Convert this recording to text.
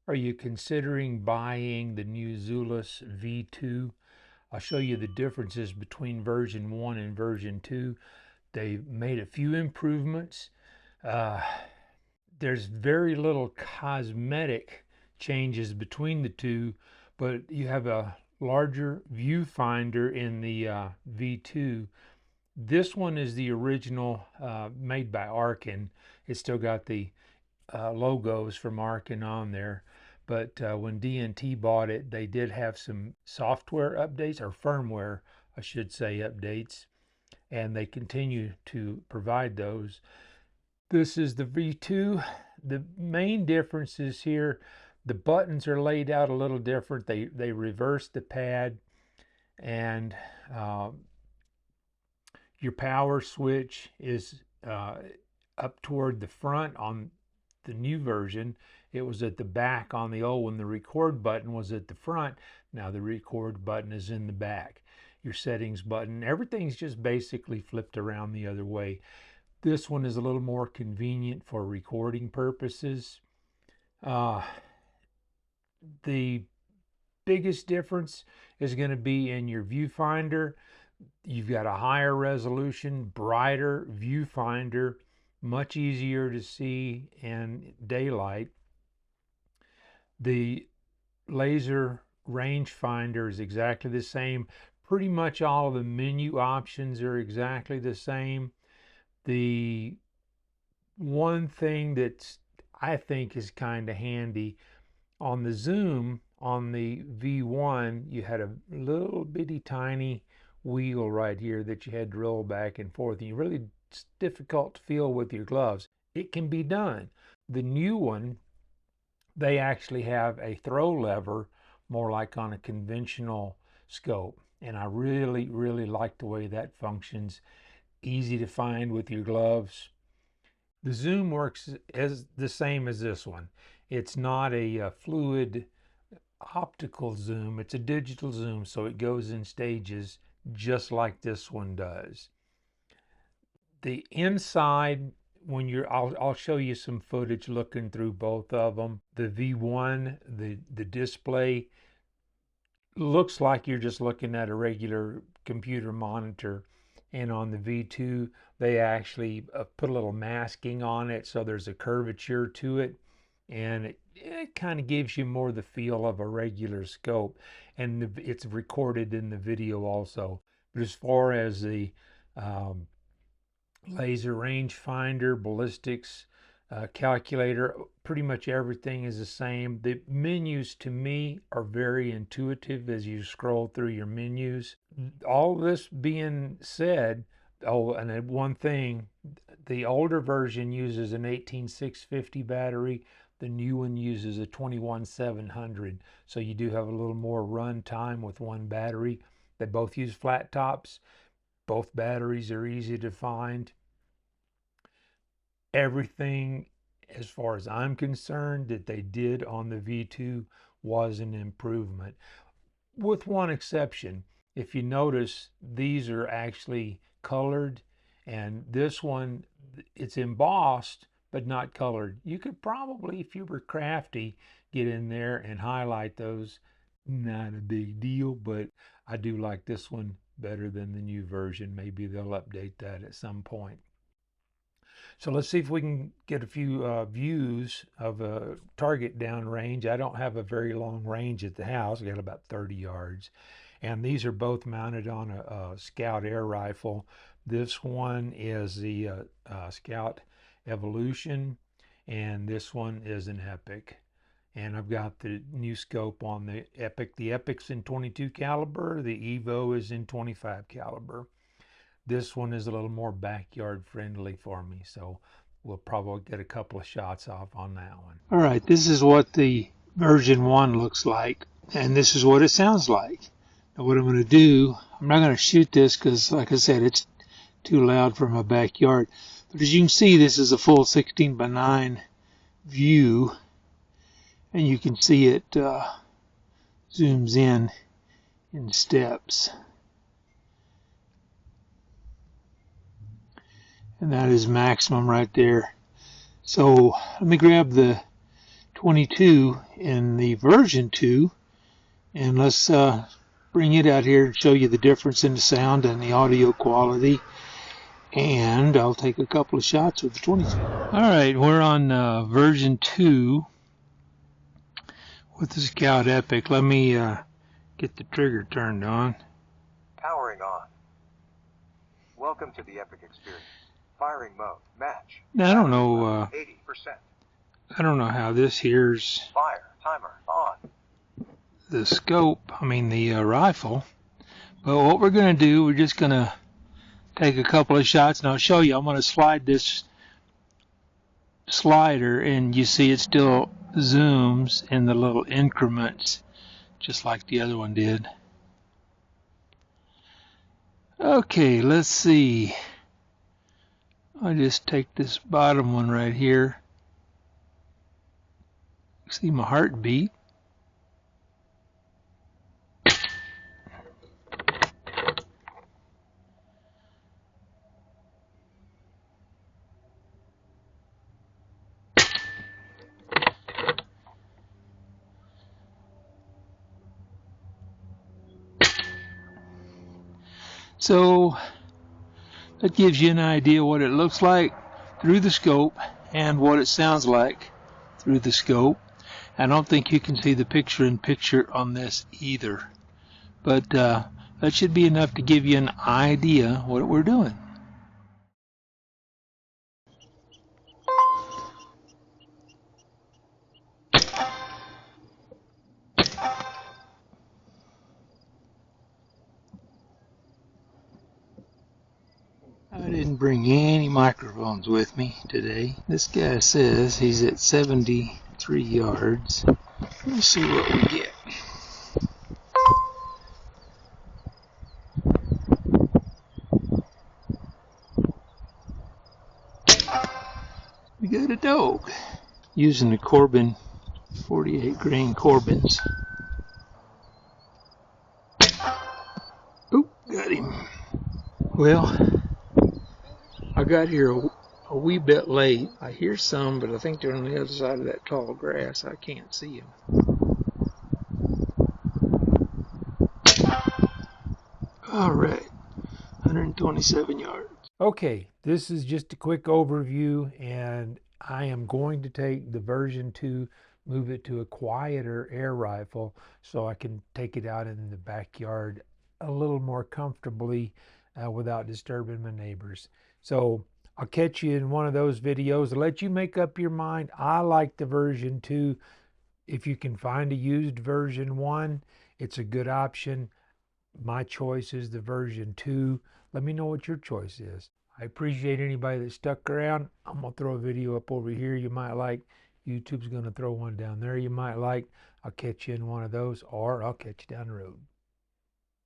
Are you considering buying the new Zulus V2? I'll show you the differences between version 1 and version 2. They made a few improvements. There's very little cosmetic changes between the two, but you have a larger viewfinder in the V2. This one is the original, made by Arkin. It's still got the logos from Arkin on there. But when DNT bought it, they did have some software updates, or firmware, I should say, updates, and they continue to provide those. This is the V2. The main difference is here, the buttons are laid out a little different. They reverse the pad, and your power switch is up toward the front on the new version. It was at the back on the old one. The record button was at the front. Now the record button is in the back. Your settings button, everything's just basically flipped around the other way. This one is a little more convenient for recording purposes. The biggest difference is going to be in your viewfinder. You've got a higher resolution, brighter viewfinder, much easier to see in daylight. The laser rangefinder is exactly the same. Pretty much all of the menu options are exactly the same. The one thing that I think is kind of handy, on the zoom on the V1, you had a little bitty tiny wheel right here that you had to roll back and forth, and it's difficult to feel with your gloves. It can be done. The new one, they actually have a throw lever, more like on a conventional scope, and I really like the way that functions. Easy to find with your gloves. The zoom works as the same as this one. It's not a fluid optical zoom, it's a digital zoom, so it goes in stages just like this one does. The inside, I'll show you some footage looking through both of them. The V1, the display looks like you're just looking at a regular computer monitor, and on the V2 they actually put a little masking on it, so there's a curvature to it, and it kind of gives you more the feel of a regular scope, and it's recorded in the video also. But as far as the laser rangefinder, ballistics, calculator, pretty much everything is the same. The menus to me are very intuitive as you scroll through your menus. All this being said, and one thing, the older version uses an 18650 battery. The new one uses a 21700, so you do have a little more run time with one battery. They both use flat tops. Both batteries are easy to find. Everything, as far as I'm concerned, that they did on the V2 was an improvement, with one exception. If you notice, these are actually colored, and this one, it's embossed but not colored. You could probably, if you were crafty, get in there and highlight those. Not a big deal, but I do like this one better than the new version. Maybe they'll update that at some point. So let's see if we can get a few views of a target downrange. I don't have a very long range at the house. I got about 30 yards. And these are both mounted on a Skout air rifle. This one is the Skout Evolution, and this one is an Epoch. And I've got the new scope on the Epoch. The Epoch's in 22 caliber. The Evo is in 25 caliber. This one is a little more backyard friendly for me, so we'll probably get a couple of shots off on that one. All right, this is what the version 1 looks like, and this is what it sounds like. Now what I'm going to do, I'm not going to shoot this because, like I said, it's too loud for my backyard. But as you can see, this is a full 16:9 view, and you can see it zooms in steps. And that is maximum right there. So let me grab the 22 in the version 2, and let's bring it out here and show you the difference in the sound and the audio quality. And I'll take a couple of shots with the 22. Alright, we're on version 2 with the Skout Epoch. Let me get the trigger turned on. Powering on. Welcome to the Epoch experience. Firing mode. Match. Now, I don't know 80%. I don't know how this here's Fire. Timer on. the scope, the rifle. But what we're going to do, we're just going to take a couple of shots, and I'll show you. I'm going to slide this slider, and you see it still zooms in the little increments, just like the other one did. Okay, let's see. I'll just take this bottom one right here. See my heartbeat. So that gives you an idea what it looks like through the scope and what it sounds like through the scope. I don't think you can see the picture-in-picture on this either, but that should be enough to give you an idea what we're doing. I didn't bring any microphones with me today. This guy says he's at 73 yards. Let's see what we get. We got a dog. Using the Corbin 48 grain Corbins. Oop, got him. Well, I got here a wee bit late. I hear some, but I think they're on the other side of that tall grass. I can't see them. All right, 127 yards. Okay, this is just a quick overview, and I am going to take the version 2, move it to a quieter air rifle so I can take it out in the backyard a little more comfortably without disturbing my neighbors. So I'll catch you in one of those videos to let you make up your mind. I like the version 2. If you can find a used version 1, it's a good option. My choice is the version 2. Let me know what your choice is. I appreciate anybody that stuck around. I'm going to throw a video up over here you might like. YouTube's going to throw one down there you might like. I'll catch you in one of those, or I'll catch you down the road.